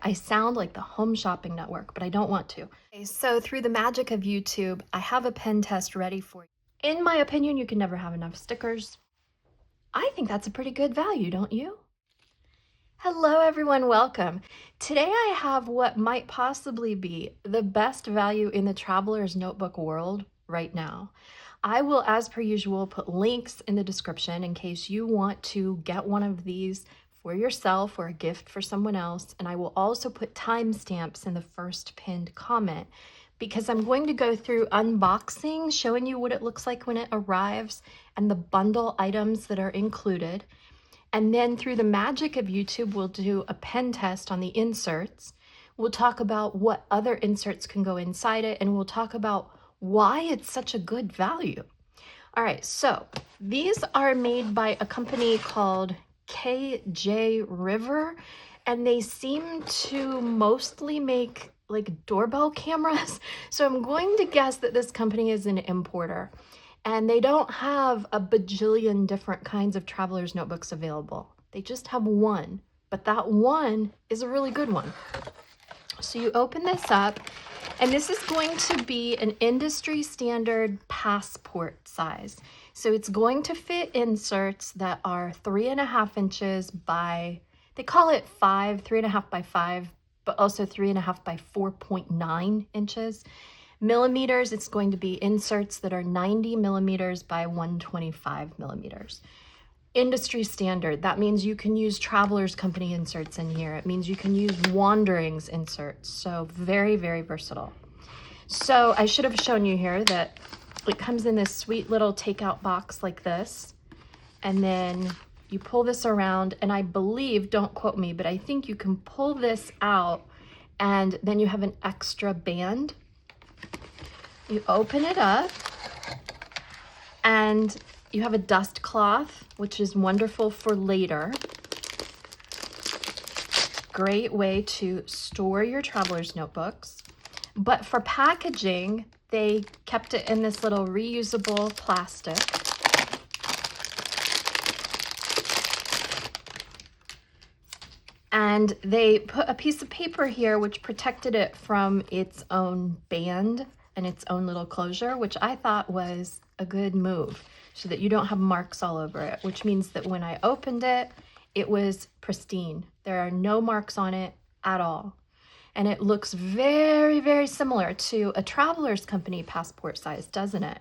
I sound like the Home Shopping Network, but I don't want to. Okay, so through the magic of YouTube, I have a pen test ready for you. In my opinion, you can never have enough stickers. I think that's a pretty good value, don't you? Hello everyone, welcome. Today I have what might possibly be the best value in the traveler's notebook world right now. I will, as per usual, put links in the description in case you want to get one of these for yourself or a gift for someone else. And I will also put timestamps in the first pinned comment because I'm going to go through unboxing, showing you what it looks like when it arrives and the bundle items that are included. And then through the magic of YouTube, we'll do a pen test on the inserts. We'll talk about what other inserts can go inside it, and we'll talk about why it's such a good value. All right, so these are made by a company called KJ River, and they seem to mostly make like doorbell cameras. So I'm going to guess that this company is an importer. And they don't have a bajillion different kinds of traveler's notebooks available. They just have one, but that one is a really good one. So you open this up, and this is going to be an industry standard passport size. So it's going to fit inserts that are 3.5 inches by, they call it 3.5 by 5, but also 3.5 by 4.9 inches. Millimeters, it's going to be inserts that are 90 millimeters by 125 millimeters. Industry standard, that means you can use Traveler's Company inserts in here. It means you can use Wanderings inserts. So very, very versatile. So I should have shown you here that it comes in this sweet little takeout box like this. And then you pull this around, and I believe, don't quote me, but I think you can pull this out and then you have an extra band. You open it up and you have a dust cloth, which is wonderful for later. Great way to store your traveler's notebooks. But for packaging, they kept it in this little reusable plastic. And they put a piece of paper here which protected it from its own band and its own little closure, which I thought was a good move so that you don't have marks all over it, which means that when I opened it, it was pristine. There are no marks on it at all. And it looks very, very similar to a Traveler's Company passport size, doesn't it?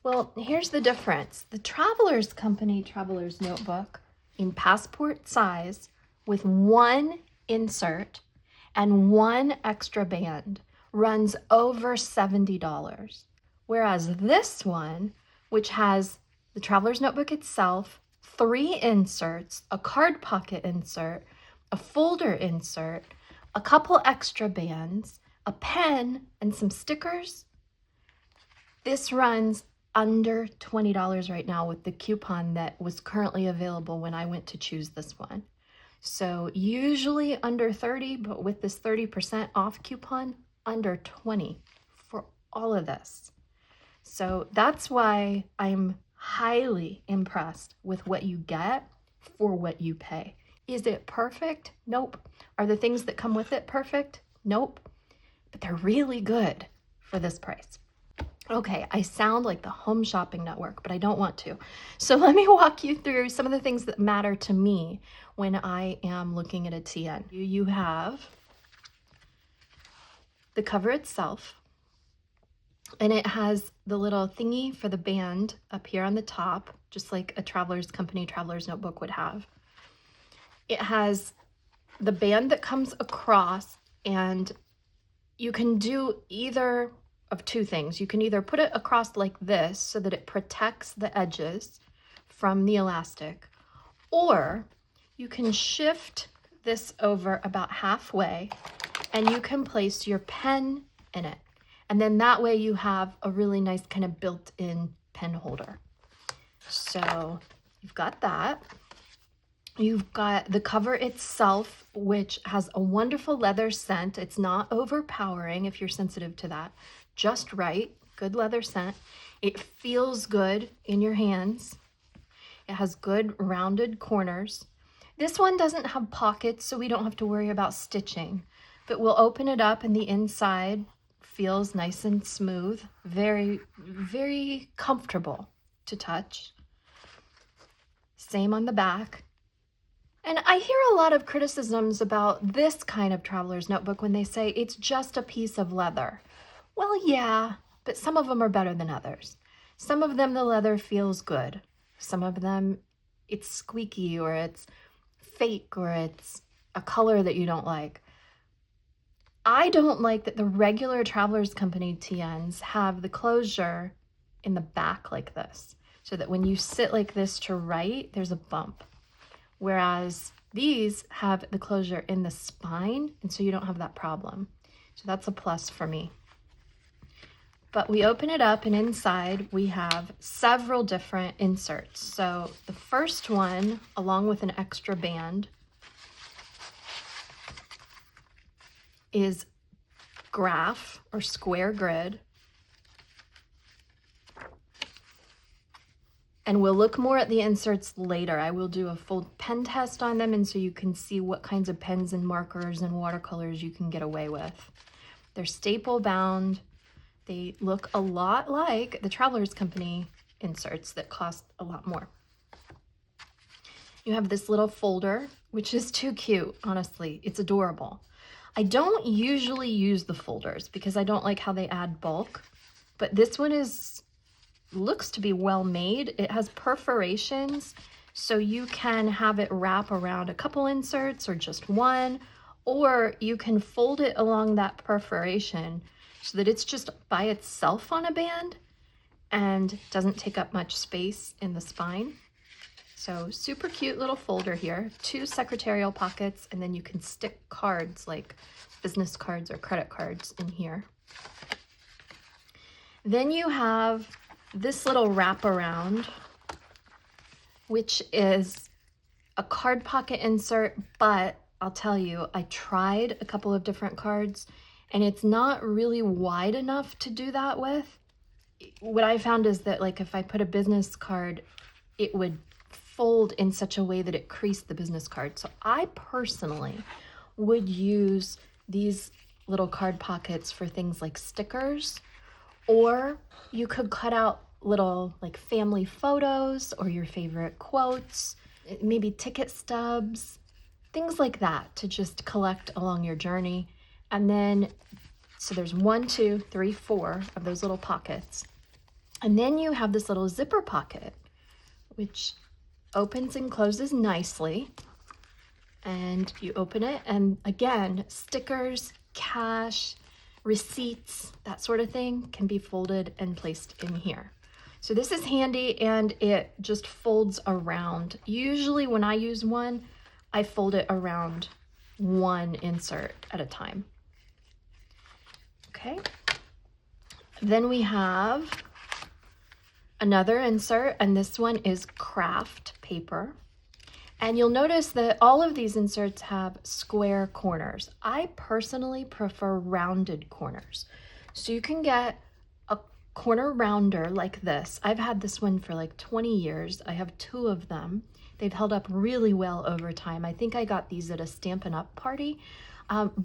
Well, here's the difference. The Traveler's Company Traveler's Notebook in passport size with one insert and one extra band runs over $70. Whereas this one, which has the Traveler's Notebook itself, 3 inserts, a card pocket insert, a folder insert, a couple extra bands, a pen, and some stickers, this runs under $20 right now with the coupon that was currently available when I went to choose this one. So usually under 30, but with this 30% off coupon, under 20 for all of this. So that's why I'm highly impressed with what you get for what you pay. Is it perfect? Nope. Are the things that come with it perfect? Nope. But they're really good for this price. Okay, I sound like the Home Shopping Network, but I don't want to. So let me walk you through some of the things that matter to me when I am looking at a TN. You have the cover itself, and it has the little thingy for the band up here on the top, just like a Traveler's Company Traveler's Notebook would have. It has the band that comes across, and you can do either of two things. You can either put it across like this so that it protects the edges from the elastic, or you can shift this over about halfway and you can place your pen in it. And then that way you have a really nice kind of built-in pen holder. So you've got that. You've got the cover itself, which has a wonderful leather scent. It's not overpowering if you're sensitive to that. Just right, good leather scent. It feels good in your hands. It has good rounded corners. This one doesn't have pockets, so we don't have to worry about stitching, but we'll open it up and the inside feels nice and smooth, very, very comfortable to touch. Same on the back. And I hear a lot of criticisms about this kind of traveler's notebook when they say it's just a piece of leather. Well, yeah, but some of them are better than others. Some of them the leather feels good. Some of them it's squeaky, or it's fake, or it's a color that you don't like. I don't like that the regular Traveler's Company TNs have the closure in the back like this, so that when you sit like this to write, there's a bump. Whereas these have the closure in the spine, and so you don't have that problem. So that's a plus for me. But we open it up, and inside we have several different inserts. So the first one, along with an extra band, is graph or square grid. And we'll look more at the inserts later. I will do a full pen test on them, and so you can see what kinds of pens and markers and watercolors you can get away with. They're staple bound. They look a lot like the Traveler's Company inserts that cost a lot more. You have this little folder, which is too cute, honestly. It's adorable. I don't usually use the folders because I don't like how they add bulk, but this one looks to be well made. It has perforations, so you can have it wrap around a couple inserts or just one, or you can fold it along that perforation so that it's just by itself on a band and doesn't take up much space in the spine. So super cute little folder here, 2 secretarial pockets, and then you can stick cards like business cards or credit cards in here. Then you have this little wraparound, which is a card pocket insert, but I'll tell you, I tried a couple of different cards and it's not really wide enough to do that with. What I found is that, like, if I put a business card, it would fold in such a way that it creased the business card. So I personally would use these little card pockets for things like stickers, or you could cut out little like family photos or your favorite quotes, maybe ticket stubs, things like that to just collect along your journey. And then, so there's 1, 2, 3, 4 of those little pockets. And then you have this little zipper pocket, which opens and closes nicely. And you open it, and again, stickers, cash, receipts, that sort of thing can be folded and placed in here. So this is handy, and it just folds around. Usually when I use one, I fold it around one insert at a time. Okay. Then we have another insert, and this one is craft paper. And you'll notice that all of these inserts have square corners. I personally prefer rounded corners. So you can get a corner rounder like this. I've had this one for like 20 years. I have 2 of them. They've held up really well over time. I think I got these at a Stampin' Up! Party.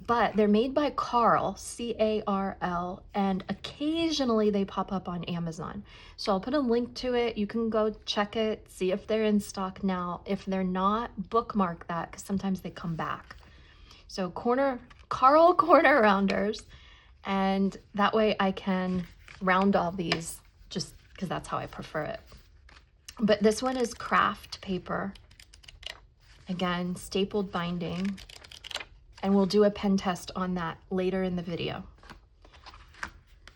But they're made by Carl, C-A-R-L, and occasionally they pop up on Amazon. So I'll put a link to it. You can go check it, see if they're in stock now. If they're not, bookmark that, because sometimes they come back. So Carl corner rounders, and that way I can round all these just because that's how I prefer it. But this one is craft paper. Again, stapled binding. And we'll do a pen test on that later in the video.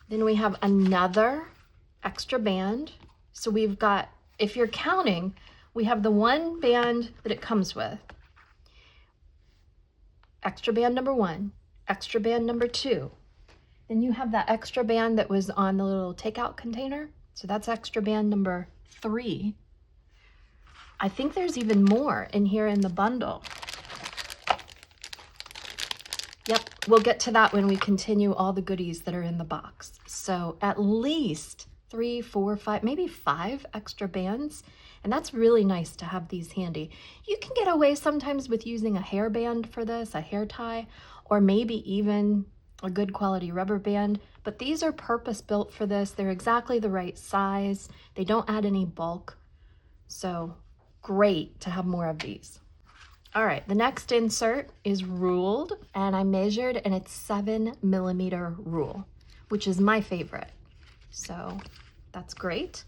Then we have another extra band. So we've got, if you're counting, we have the 1 band that it comes with. Extra band number 1, extra band number 2. Then you have that extra band that was on the little takeout container. So that's extra band number 3. I think there's even more in here in the bundle. Yep, we'll get to that when we continue all the goodies that are in the box. So at least 3, 4, 5, maybe 5 extra bands. And that's really nice to have these handy. You can get away sometimes with using a hairband for this, a hair tie, or maybe even a good quality rubber band, but these are purpose built for this. They're exactly the right size. They don't add any bulk. So great to have more of these. All right, the next insert is ruled, and I measured, and it's 7mm rule, which is my favorite. So that's great.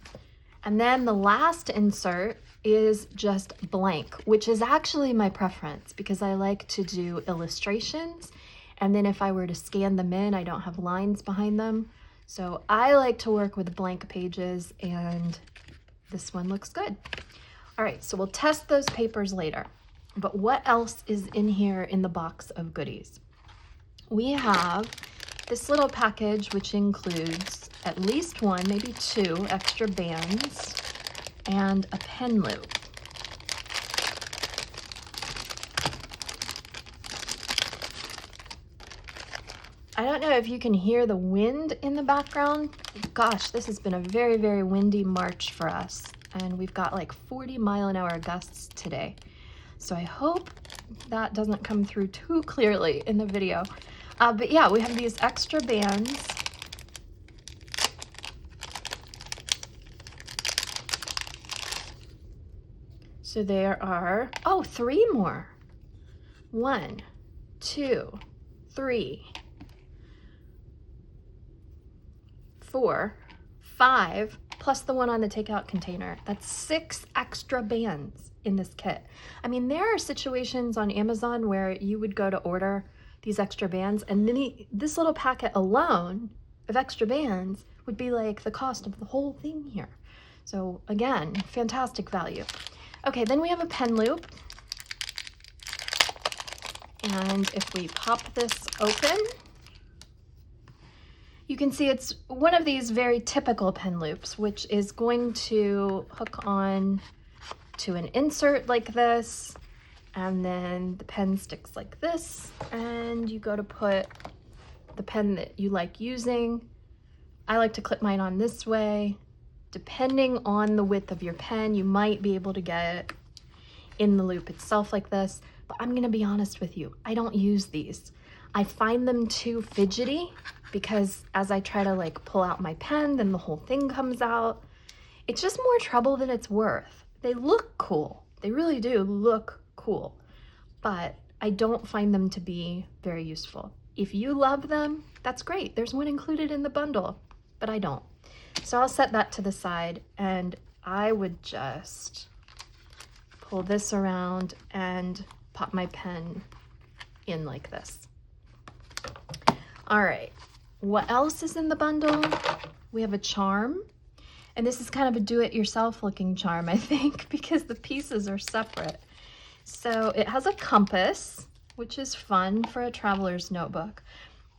And then the last insert is just blank, which is actually my preference because I like to do illustrations. And then if I were to scan them in, I don't have lines behind them. So I like to work with blank pages, and this one looks good. All right, so we'll test those papers later. But what else is in here in the box of goodies? We have this little package, which includes at least one, maybe two extra bands and a pen loop. I don't know if you can hear the wind in the background. Gosh, this has been a very, very windy March for us. And we've got like 40-mile-an-hour gusts today. So I hope that doesn't come through too clearly in the video. But yeah, we have these extra bands. So there are, oh, 3 more. 1, 2, 3, 4, 5, plus the one on the takeout container. That's 6 extra bands in this kit. I mean, there are situations on Amazon where you would go to order these extra bands, and then this little packet alone of extra bands would be like the cost of the whole thing here. So again, fantastic value. Okay, then we have a pen loop. And if we pop this open, you can see it's one of these very typical pen loops, which is going to hook on to an insert like this, and then the pen sticks like this, and you go to put the pen that you like using. I like to clip mine on this way. Depending on the width of your pen, you might be able to get it in the loop itself like this, but I'm gonna be honest with you, I don't use these. I find them too fidgety because as I try to like pull out my pen, then the whole thing comes out. It's just more trouble than it's worth. They look cool. They really do look cool, but I don't find them to be very useful. If you love them, that's great. There's one included in the bundle, but I don't. So I'll set that to the side, and I would just pull this around and pop my pen in like this. All right, what else is in the bundle? We have a charm. And this is kind of a do-it-yourself looking charm, I think, because the pieces are separate. So it has a compass, which is fun for a traveler's notebook.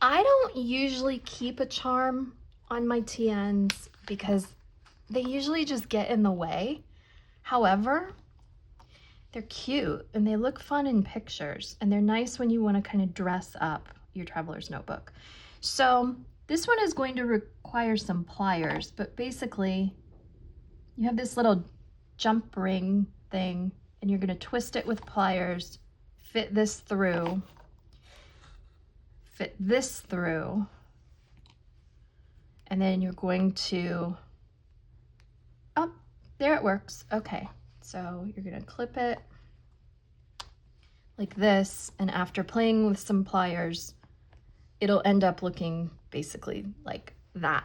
I don't usually keep a charm on my TNs because they usually just get in the way. However, they're cute and they look fun in pictures, and they're nice when you want to kind of dress up your traveler's notebook. So this one is going to require some pliers, but basically you have this little jump ring thing, and you're going to twist it with pliers, fit this through, and then you're going to, oh, there it works. Okay, so you're going to clip it like this, and after playing with some pliers, it'll end up looking basically like that.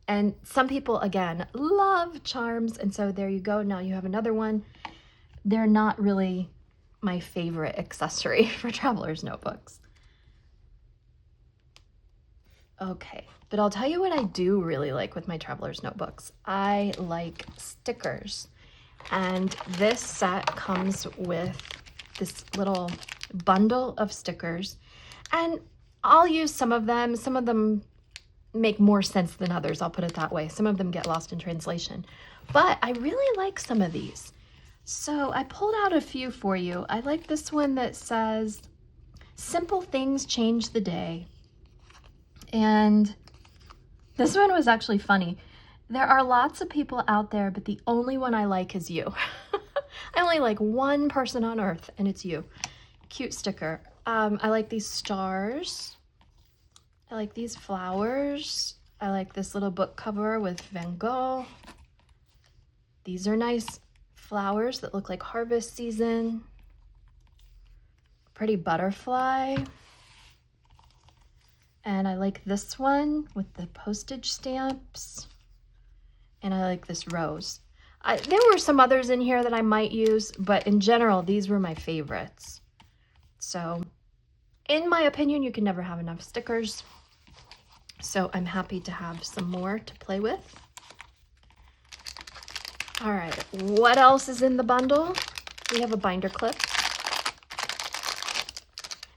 And some people, again, love charms, and so there you go. Now you have another one. They're not really my favorite accessory for traveler's notebooks. Okay, but I'll tell you what I do really like with my traveler's notebooks. I like stickers, and this set comes with this little bundle of stickers, and I'll use some of them. Some of them make more sense than others, I'll put it that way. Some of them get lost in translation, but I really like some of these. So I pulled out a few for you. I like this one that says, "Simple things change the day." And this one was actually funny. There are lots of people out there, but the only one I like is you. I only like one person on earth, and it's you. Cute sticker. I like these stars. I like these flowers. I like this little book cover with Van Gogh. These are nice flowers that look like harvest season. Pretty butterfly. And I like this one with the postage stamps. And I like this rose. There were some others in here that I might use, but in general, these were my favorites. So, in my opinion, you can never have enough stickers. So I'm happy to have some more to play with. All right, what else is in the bundle? We have a binder clip.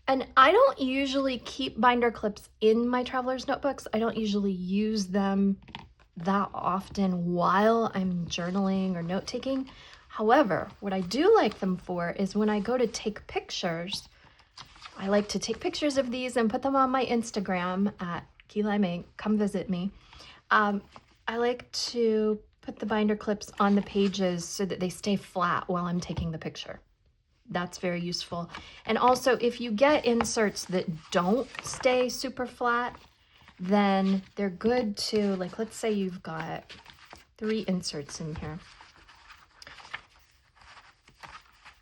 And I don't usually keep binder clips in my traveler's notebooks. I don't usually use them that often while I'm journaling or note-taking. However, what I do like them for is when I go to take pictures. I like to take pictures of these and put them on my Instagram at Key Lime Ink. Come visit me. I like to put the binder clips on the pages so that they stay flat while I'm taking the picture. That's very useful. And also, if you get inserts that don't stay super flat, then they're good to, like, let's say you've got 3 inserts in here.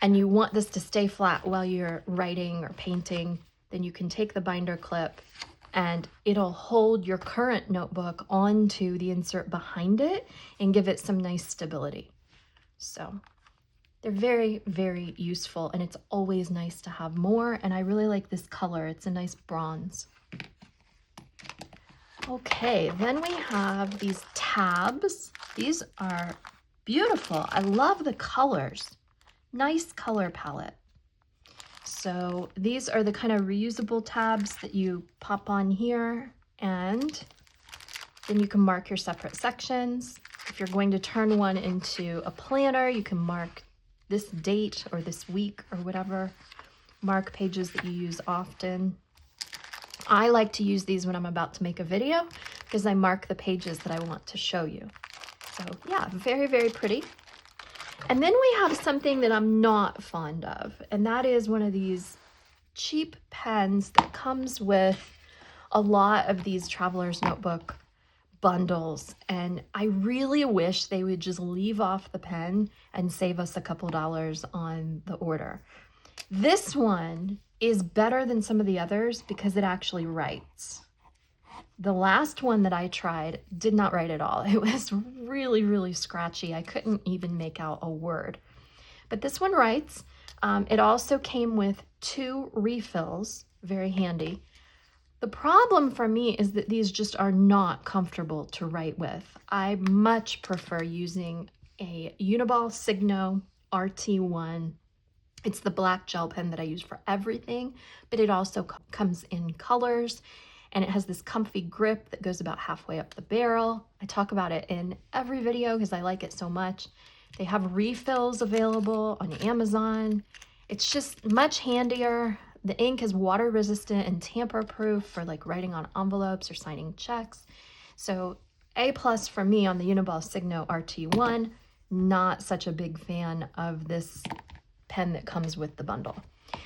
And you want this to stay flat while you're writing or painting, then you can take the binder clip and it'll hold your current notebook onto the insert behind it and give it some nice stability. So they're very, very useful, and it's always nice to have more. And I really like this color. It's a nice bronze. Okay, then we have these tabs. These are beautiful. I love the colors. Nice color palette. So these are the kind of reusable tabs that you pop on here, and then you can mark your separate sections. If you're going to turn one into a planner, you can mark this date or this week or whatever. Mark pages that you use often. I like to use these when I'm about to make a video because I mark the pages that I want to show you. So yeah, very, very pretty. And then we have something that I'm not fond of, and that is one of these cheap pens that comes with a lot of these traveler's notebook bundles. And I really wish they would just leave off the pen and save us a couple dollars on the order. This one is better than some of the others because it actually writes. The last one that I tried did not write at all. It was really, really scratchy. I couldn't even make out a word. But this one writes. It also came with 2 refills, very handy. The problem for me is that these just are not comfortable to write with. I much prefer using a Uniball Signo RT1. It's the black gel pen that I use for everything, but it also comes in colors. And it has this comfy grip that goes about halfway up the barrel. I talk about it in every video because I like it so much. They have refills available on Amazon. It's just much handier. The ink is water resistant and tamper proof for like writing on envelopes or signing checks. So A+ for me on the Uniball Signo RT1. Not such a big fan of this pen that comes with the bundle.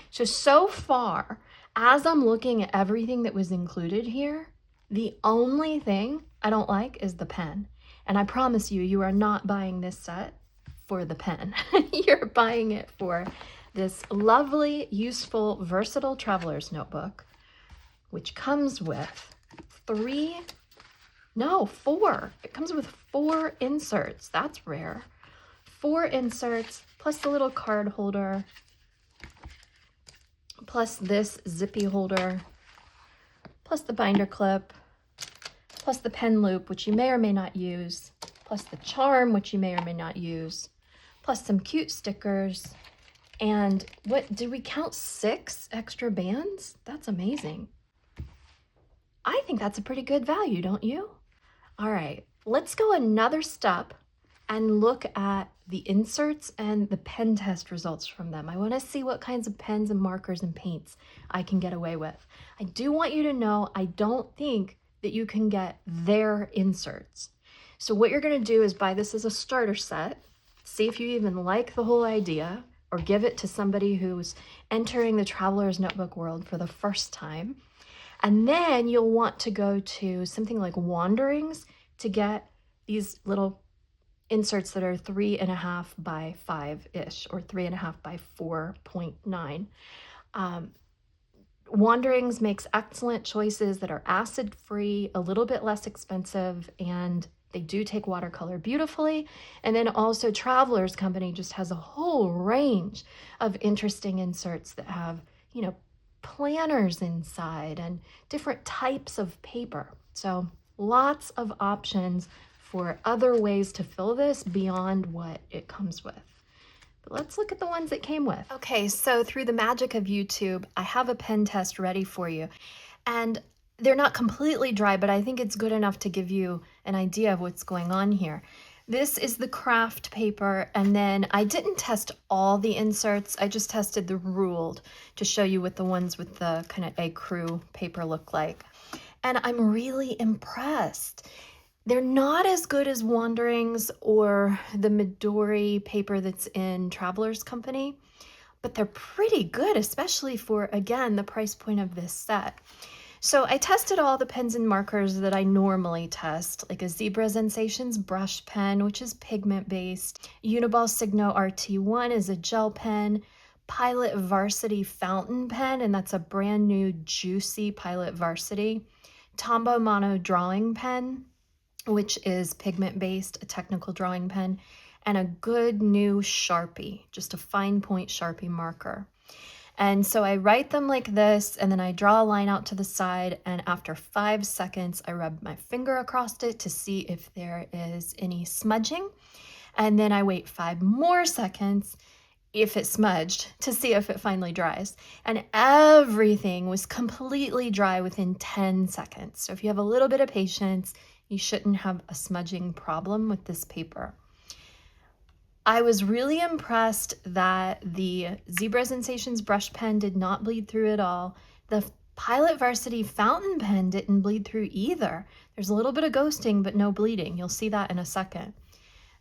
So far, as I'm looking at everything that was included here, the only thing I don't like is the pen. And I promise you, you are not buying this set for the pen. You're buying it for this lovely, useful, versatile traveler's notebook, which comes with 4. It comes with 4 inserts. That's rare. 4 inserts, plus the little card holder, plus this zippy holder, plus the binder clip, plus the pen loop, which you may or may not use, plus the charm, which you may or may not use, plus some cute stickers. And what, did we count 6 extra bands? That's amazing. I think that's a pretty good value, don't you? All right, let's go another step and look at the inserts and the pen test results from them. I want to see what kinds of pens and markers and paints I can get away with. I do want you to know I don't think that you can get their inserts. So what you're gonna do is buy this as a starter set, see if you even like the whole idea, or give it to somebody who's entering the traveler's notebook world for the first time. And then you'll want to go to something like Wanderings to get these little inserts that are 3.5 by 5-ish, or 3.5 by 4.9. Wanderings makes excellent choices that are acid-free, a little bit less expensive, and they do take watercolor beautifully. And then also Traveler's Company just has a whole range of interesting inserts that have, planners inside and different types of paper. So lots of options for other ways to fill this beyond what it comes with. But let's look at the ones it came with. Okay, so through the magic of YouTube, I have a pen test ready for you. And they're not completely dry, but I think it's good enough to give you an idea of what's going on here. This is the craft paper, and then I didn't test all the inserts. I just tested the ruled to show you what the ones with the kind of ecru paper look like. And I'm really impressed. They're not as good as Wanderings or the Midori paper that's in Traveler's Company, but they're pretty good, especially for, again, the price point of this set. So I tested all the pens and markers that I normally test, like a Zebra Zensations brush pen, which is pigment-based. Uniball Signo RT1 is a gel pen. Pilot Varsity fountain pen, and that's a brand new juicy Pilot Varsity. Tombow Mono drawing pen, which is pigment-based, a technical drawing pen. And a good new Sharpie, just a fine point Sharpie marker. And so I write them like this, and then I draw a line out to the side, and after 5 seconds, I rub my finger across it to see if there is any smudging. And then I wait 5 more seconds, if it smudged, to see if it finally dries. And everything was completely dry within 10 seconds. So if you have a little bit of patience, you shouldn't have a smudging problem with this paper. I was really impressed that the Zebra Sensations brush pen did not bleed through at all. The Pilot Varsity fountain pen didn't bleed through either. There's a little bit of ghosting, but no bleeding. You'll see that in a second.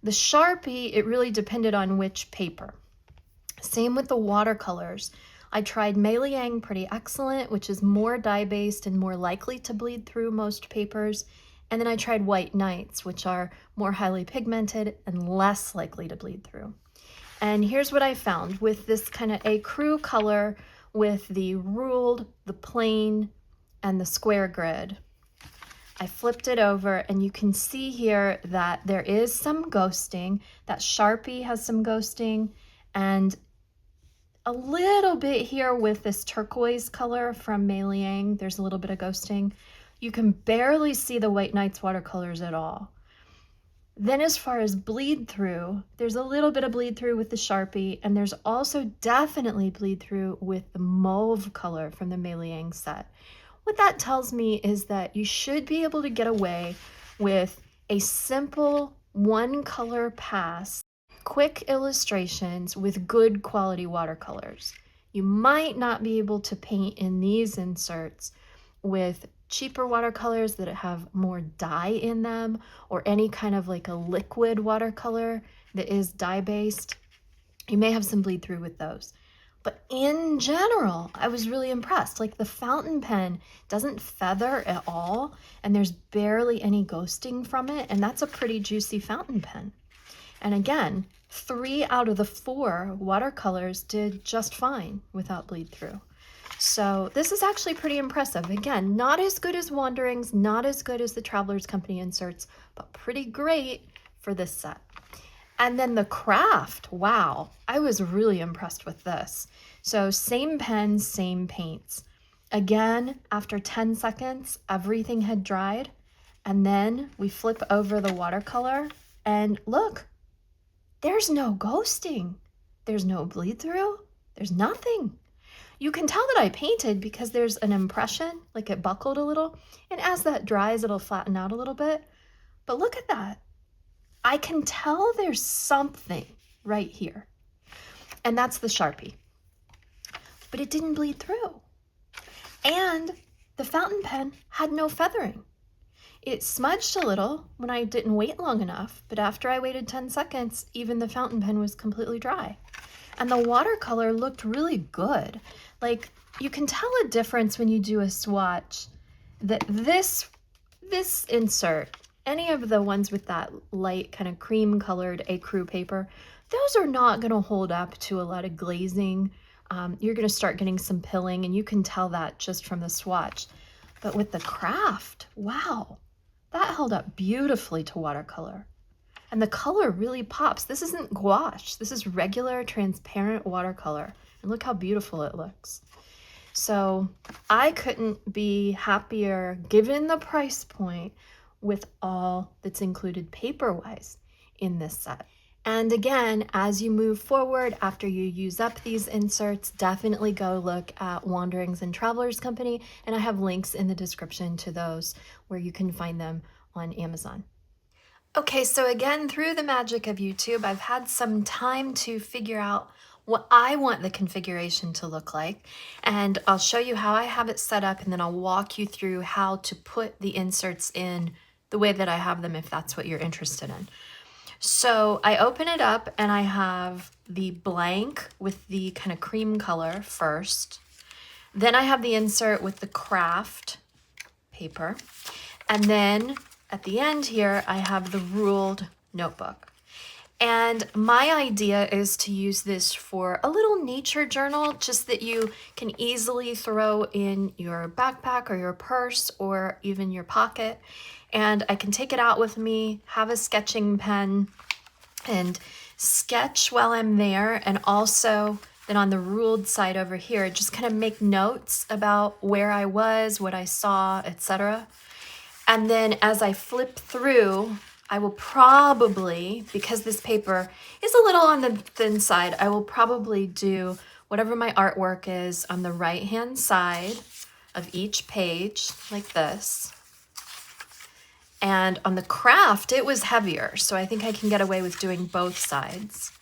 The Sharpie, it really depended on which paper. Same with the watercolors. I tried Mei Liang Pretty Excellent, which is more dye-based and more likely to bleed through most papers. And then I tried White Nights, which are more highly pigmented and less likely to bleed through. And here's what I found with this kind of ecru color with the ruled, the plain, and the square grid. I flipped it over, and you can see here that there is some ghosting. That Sharpie has some ghosting, and a little bit here with this turquoise color from Mei Liang. There's a little bit of ghosting. You can barely see the White Nights watercolors at all. Then as far as bleed through, there's a little bit of bleed through with the Sharpie, and there's also definitely bleed through with the mauve color from the Mei Liang set. What that tells me is that you should be able to get away with a simple one color pass, quick illustrations with good quality watercolors. You might not be able to paint in these inserts with cheaper watercolors that have more dye in them, or any kind of like a liquid watercolor that is dye-based. You may have some bleed through with those. But in general, I was really impressed. Like the fountain pen doesn't feather at all, and there's barely any ghosting from it, and that's a pretty juicy fountain pen. And again, 3 out of the 4 watercolors did just fine without bleed through. So this is actually pretty impressive. Again, not as good as Wanderings, not as good as the Traveler's Company inserts, but pretty great for this set. And then the craft, wow, I was really impressed with this. So same pens, same paints. Again, after 10 seconds, everything had dried. And then we flip over the watercolor, and look, there's no ghosting. There's no bleed through. There's nothing. You can tell that I painted because there's an impression, like it buckled a little, and as that dries, it'll flatten out a little bit. But look at that. I can tell there's something right here, and that's the Sharpie. But it didn't bleed through. And the fountain pen had no feathering. It smudged a little when I didn't wait long enough, but after I waited 10 seconds, even the fountain pen was completely dry. And the watercolor looked really good. Like, you can tell a difference when you do a swatch that this insert, any of the ones with that light kind of cream colored ecru paper, those are not going to hold up to a lot of glazing. You're going to start getting some pilling, and you can tell that just from the swatch. But with the craft, wow, that held up beautifully to watercolor. And the color really pops. This isn't gouache. This is regular transparent watercolor. And look how beautiful it looks. So I couldn't be happier given the price point with all that's included paper-wise in this set. And again, as you move forward, after you use up these inserts, definitely go look at Wanderings and Travelers Company, and I have links in the description to those where you can find them on Amazon. Okay, so again, through the magic of YouTube, I've had some time to figure out what I want the configuration to look like, and I'll show you how I have it set up, and then I'll walk you through how to put the inserts in the way that I have them if that's what you're interested in. So I open it up and I have the blank with the kind of cream color first. Then I have the insert with the craft paper. And then at the end here, I have the ruled notebook. And my idea is to use this for a little nature journal, just that you can easily throw in your backpack or your purse or even your pocket. And I can take it out with me, have a sketching pen, and sketch while I'm there. And also then on the ruled side over here, just kind of make notes about where I was, what I saw, etc. And then as I flip through, I will probably, because this paper is a little on the thin side, I will probably do whatever my artwork is on the right-hand side of each page, like this. And on the craft, it was heavier, so I think I can get away with doing both sides.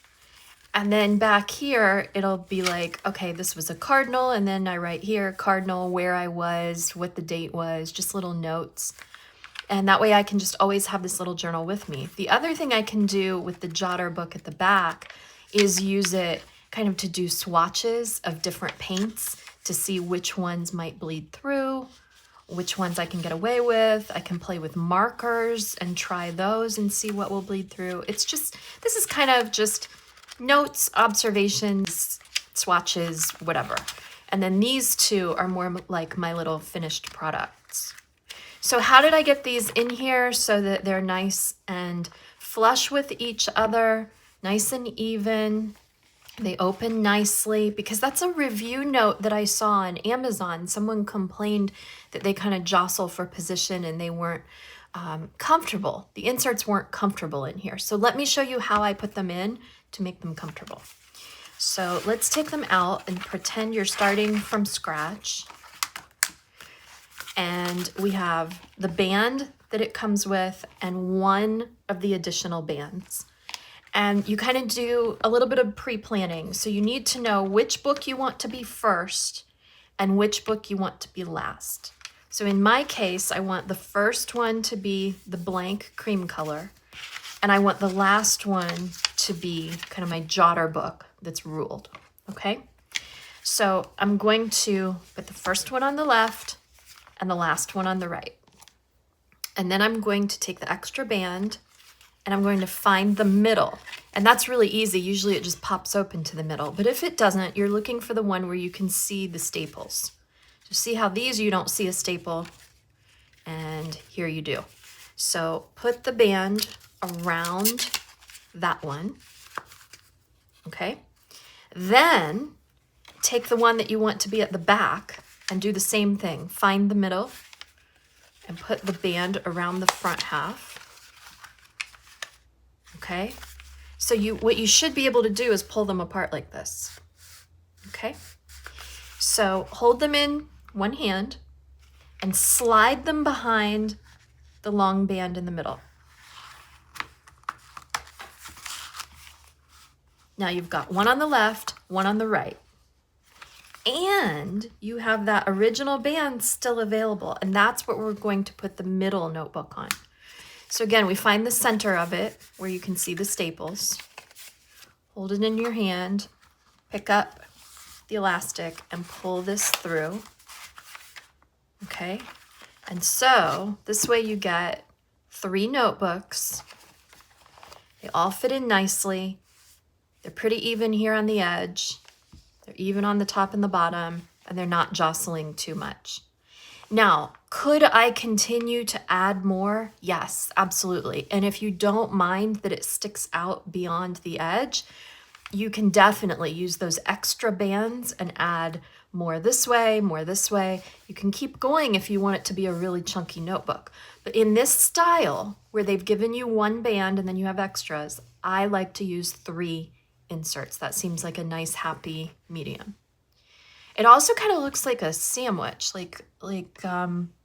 And then back here, it'll be like, okay, this was a cardinal, and then I write here, cardinal, where I was, what the date was, just little notes. And that way I can just always have this little journal with me. The other thing I can do with the jotter book at the back is use it kind of to do swatches of different paints to see which ones might bleed through, which ones I can get away with. I can play with markers and try those and see what will bleed through. It's just, this is kind of just notes, observations, swatches, whatever. And then these two are more like my little finished products. So how did I get these in here so that they're nice and flush with each other, nice and even? They open nicely, because that's a review note that I saw on Amazon. Someone complained that they kind of jostle for position and they weren't comfortable. The inserts weren't comfortable in here. So let me show you how I put them in to make them comfortable. So let's take them out and pretend you're starting from scratch. And we have the band that it comes with and one of the additional bands. And you kind of do a little bit of pre-planning. So you need to know which book you want to be first and which book you want to be last. So in my case, I want the first one to be the blank cream color, and I want the last one to be kind of my jotter book that's ruled, okay? So I'm going to put the first one on the left and the last one on the right. And then I'm going to take the extra band and I'm going to find the middle. And that's really easy. Usually it just pops open to the middle. But if it doesn't, you're looking for the one where you can see the staples. So see how these, you don't see a staple, and here you do. So put the band around that one, okay? Then take the one that you want to be at the back and do the same thing. Find the middle and put the band around the front half. Okay, so what you should be able to do is pull them apart like this. Okay, so hold them in one hand and slide them behind the long band in the middle. Now you've got one on the left, one on the right. and you have that original band still available. And that's what we're going to put the middle notebook on. So again, we find the center of it where you can see the staples. Hold it in your hand, pick up the elastic and pull this through. Okay, and so this way you get 3 notebooks. They all fit in nicely. They're pretty even here on the edge. They're even on the top and the bottom, and they're not jostling too much. Now, could I continue to add more? Yes, absolutely. And if you don't mind that it sticks out beyond the edge, you can definitely use those extra bands and add more this way, more this way. You can keep going if you want it to be a really chunky notebook. But in this style, where they've given you 1 band and then you have extras, I like to use 3 inserts. That seems like a nice, happy medium. It also kind of looks like a sandwich, like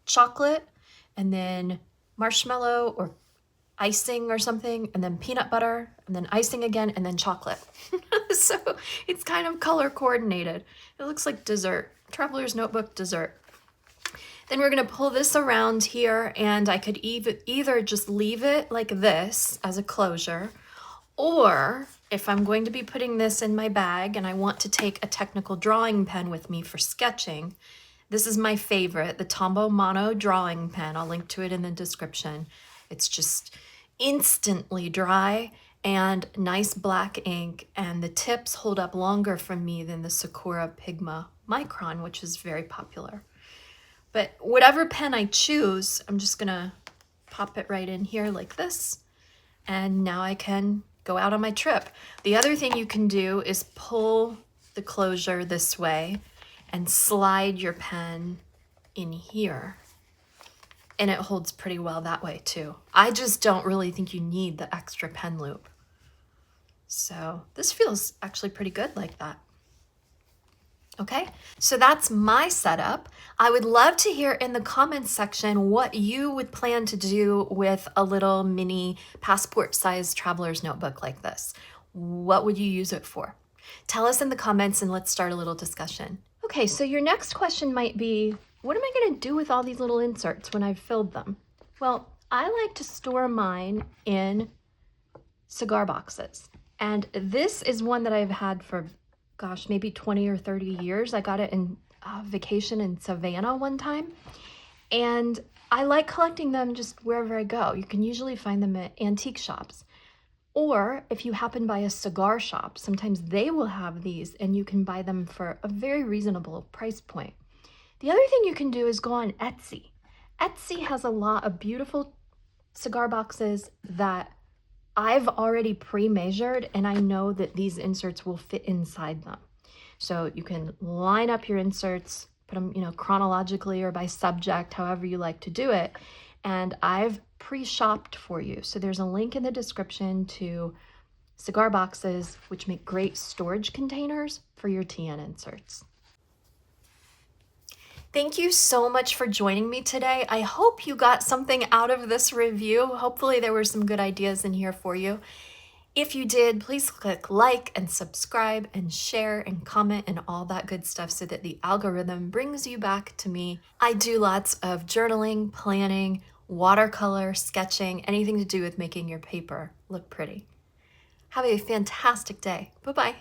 chocolate and then marshmallow or icing or something, and then peanut butter, and then icing again, and then chocolate. So it's kind of color coordinated. It looks like dessert, Traveler's Notebook dessert. Then we're gonna pull this around here, and I could either just leave it like this as a closure, or if I'm going to be putting this in my bag and I want to take a technical drawing pen with me for sketching, this is my favorite, the Tombow Mono drawing pen. I'll link to it in the description. It's just instantly dry and nice black ink, and the tips hold up longer from me than the Sakura Pigma Micron, which is very popular. But whatever pen I choose, I'm just gonna pop it right in here like this, and now I can go out on my trip. The other thing you can do is pull the closure this way and slide your pen in here. And it holds pretty well that way too. I just don't really think you need the extra pen loop. So this feels actually pretty good like that. Okay, so that's my setup. I would love to hear in the comments section what you would plan to do with a little mini passport-sized traveler's notebook like this. What would you use it for? Tell us in the comments and let's start a little discussion. Okay, so your next question might be, what am I going to do with all these little inserts when I've filled them? Well, I like to store mine in cigar boxes. And this is one that I've had for, gosh, maybe 20 or 30 years. I got it in vacation in Savannah one time. And I like collecting them just wherever I go. You can usually find them at antique shops. Or if you happen by a cigar shop, sometimes they will have these and you can buy them for a very reasonable price point. The other thing you can do is go on Etsy. Etsy has a lot of beautiful cigar boxes that I've already pre-measured, and I know that these inserts will fit inside them. So you can line up your inserts, put them, chronologically or by subject, however you like to do it. And I've pre-shopped for you. So there's a link in the description to cigar boxes, which make great storage containers for your TN inserts. Thank you so much for joining me today. I hope you got something out of this review. Hopefully there were some good ideas in here for you. If you did, please click like and subscribe and share and comment and all that good stuff so that the algorithm brings you back to me. I do lots of journaling, planning, watercolor, sketching, anything to do with making your paper look pretty. Have a fantastic day. Bye-bye.